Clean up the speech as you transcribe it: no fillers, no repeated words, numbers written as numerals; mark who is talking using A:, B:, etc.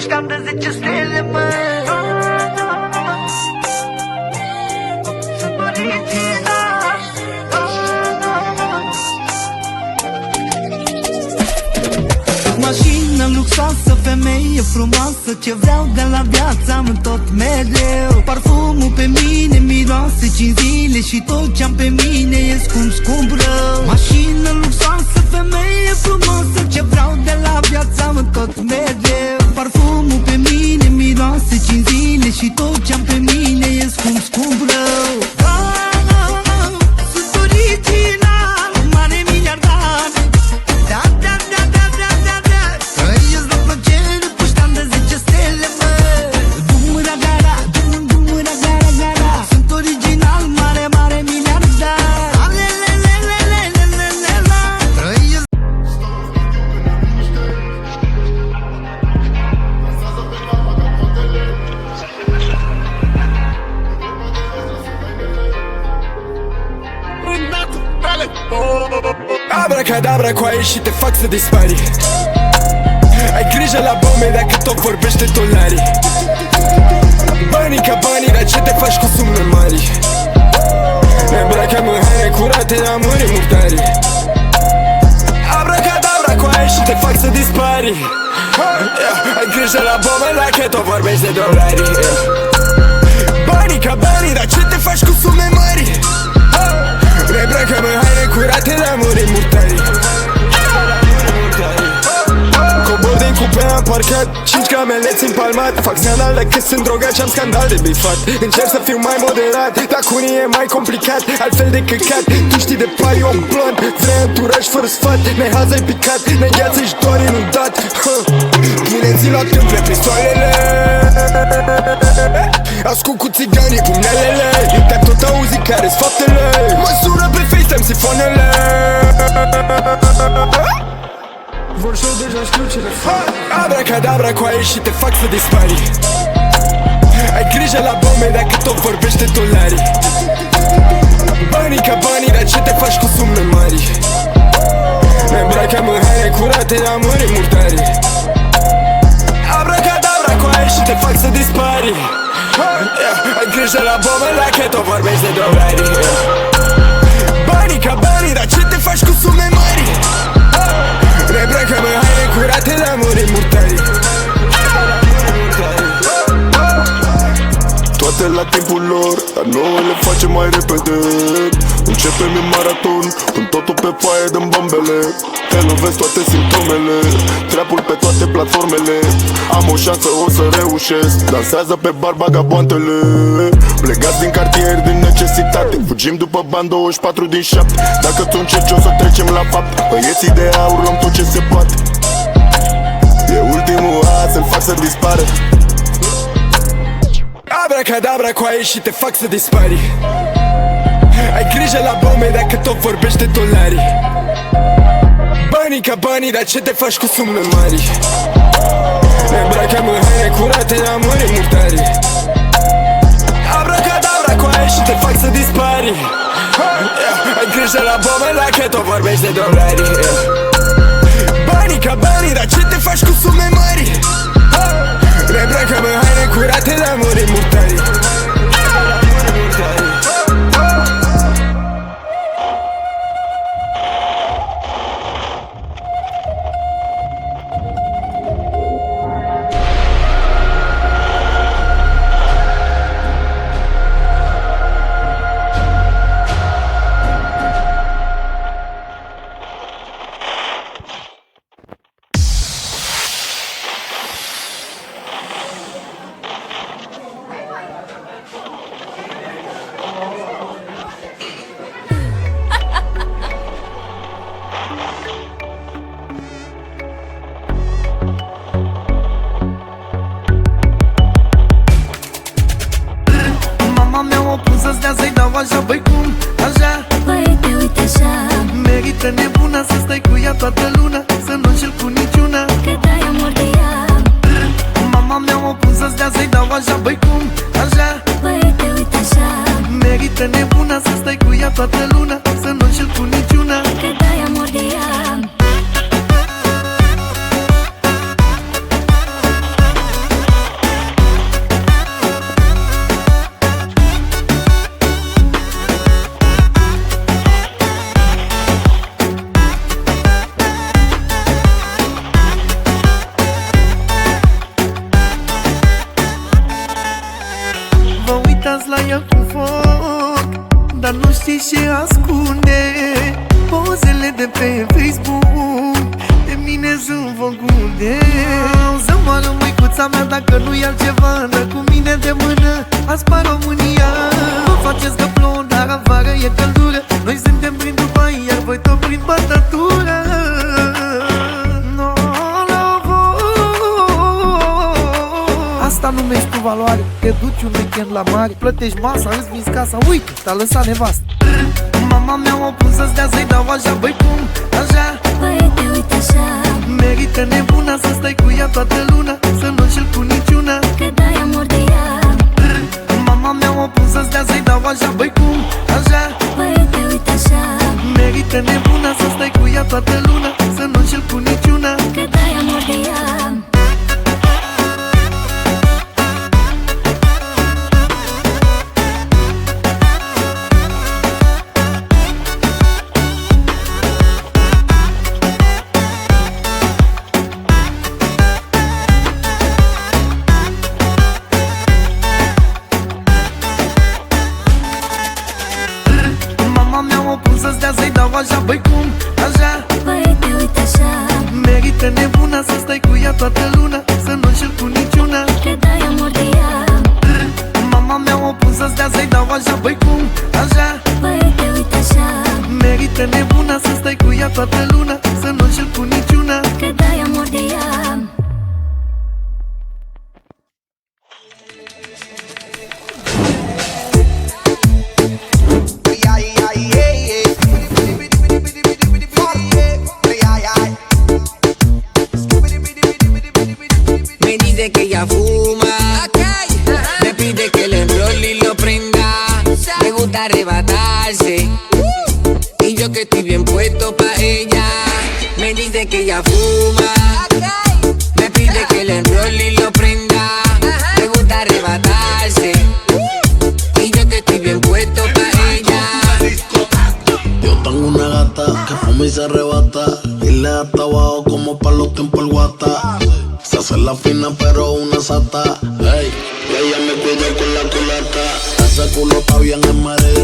A: pușteam de 10 stele, mă. Sunt original. Mașină luxoasă, femeie frumoasă, ce vreau de la viață am tot mereu. Parfumul pe mine miroase 5 zile și tot ce-am pe mine e scump, scump rău. Mașină luxoasă, femeie frumoasă, ce vreau de la viață am tot mereu. Parfumul pe mine miroase 5 zile și tot ce-am pe mine e scump, scump rău. Sunt original, mare miliardar. Da, da, da, da, da, da, da. Trăiesc la plăcere, pușteam de 10 stele, mă. Dumura gara, dumura gara, gara. Sunt original, mare, mare miliardar. Alelelelelelelelelele. Trăiesc.
B: Abracadabra, cu aia și te fac să dispari. Ai grijă la bombe dacă tot vorbește dolari. Banii ca banii, dar ce te faci cu sume mari? Ne îmbracăm în haine curate, am muri murdari. Abracadabra, cu aia și te fac să dispari. Ai grijă la bombe dacă tot vorbești de dolari. Banii ca banii, dar ce te faci cu sume mari? Ne îmbracăm în haine curate, am muri murdari. Cobor din cupea, am parcat 5 cameleți împalmat. Fac scandal dacă sunt drogat și am scandal de bifat. Încerc să fiu mai moderat, dar cu unii e mai complicat. Altfel de căcat, tu știi de pai, eu un plan. Vrei anturaj fără sfat, nehaz ai picat. Negheață ești doar inundat. Clienții la tâmple, pistoalele. Ascult cu țiganii, pumnelele. Te-am tot auzit care-s faptele. Măsură pe FaceTime sifonele. Vor show deja știu ce le fac. Abracadabra, cu aia și te fac să dispari. Ai grijă la bombe dacă tot vorbește dolari. Banii ca banii, dar ce te faci cu sume mari? Ne îmbracăm în haine curate, am muri murdari. Abracadabra, cu aia și te fac să dispari. Ai grijă la bombe dacă tot vorbești de dolari. Banii ca banii, dar ce te faci cu sume mari? Ne îmbracăm în haine curate, la muri murdari.
C: Toate la timpul lor, dar noi le facem mai repede. Începem în maraton, când totul pe foaie dăm bombele. Te lovesc toate simptomele, trapul pe toate platformele. Am o șansă, o să reușesc. Dansează pe bar bagaboantele. Plegați din cartier din necesitate, fugim după bani 24 din 7. Dacă tu încerci o să trecem la fapt. Băieții de aur luăm tot ce se poate. E ultimul azi, să-l fac să dispară.
B: Abracadabra, cu aia și te fac să dispari. Ai grijă la bombe dacă tot vorbește dolari. Banii ca banii, dar ce te faci cu sume mari? Ne îmbracăm în haine curate, am muri murdari. Abracadabra, cu aia și te fac să dispari. Ai grijă la bombe dacă tot vorbești de dolari. Banii ca banii, dar ce te faci cu sume mari? Ne îmbracăm în haine curate, la muri murdari.
A: Să-i dau așa, băi cum, așa.
D: Băi, te uite așa.
A: Merită nebuna să stai cu ea toată luna, să nu înșel cu niciuna,
D: Că dai amor de ea.
A: Mama mi-a opus să-ți dea, să-i dau așa, băi cum, așa.
D: Băi, te uite așa.
A: Merită nebuna să stai cu ea toată luna, să nu înșel cu niciuna,
D: Că dai amor de ea.
E: dar nu știi ce ascunde. Pozele de pe Facebook de mine sunt făcute. O să moară măicuța mea dacă nu e altceva. Dar cu mine de mână a spart România. Vă faceți că plouă, dar afară e căldură. Noi suntem prin Dubai, iar voi tot prin bătătură. Asta numești tu valoare. Te duci un weekend la mare, plătești masa, îți vinzi casa. Uite, te-a lăsat nevastă. Mama mea m-a pus să-ți dea, să-i dau așa. Băi cum, așa?
D: Băiete, uite așa.
E: Merită nebuna să stai cu ea toată luna, să nu înșel cu niciuna,
D: că dai amor de ea.
E: Mama mea m-a pus să-ți dea, să-i dau așa. Băi cum, așa?
D: Băiete, uite așa.
E: Merită nebuna să stai cu ea toată luna, să nu înșel cu niciuna,
D: că dai amor de ea.
E: să-i dau așa. Băi cum, așa?
D: Băiete, uite așa.
E: Merită nebuna să stai cu ea toată luna, să nu înșel cu niciuna,
D: că dai amor de ea.
E: Mama mea m-a pus să-ți dea, să-i dau așa. Băi cum, așa?
D: Băiete, uite așa.
E: Merită nebuna să stai cu ea toată luna, să nu înșel cu niciuna,
D: că dai amor de ea.
F: Que ella fuma, me pide que le enrolle y lo prenda, le gusta arrebatarse, y yo que estoy bien puesto pa' ella. Me dice que ella fuma, me pide que le enrolle y lo prenda, le gusta arrebatarse, y yo que estoy bien puesto pa' ella.
G: Yo tengo una gata que fuma y se arrebata, y le da hasta abajo como pa' los tiempos el guata. Se hace la fina pero una sata, ey, y ella me cuida con la culata. Ese culo está bien en Madrid.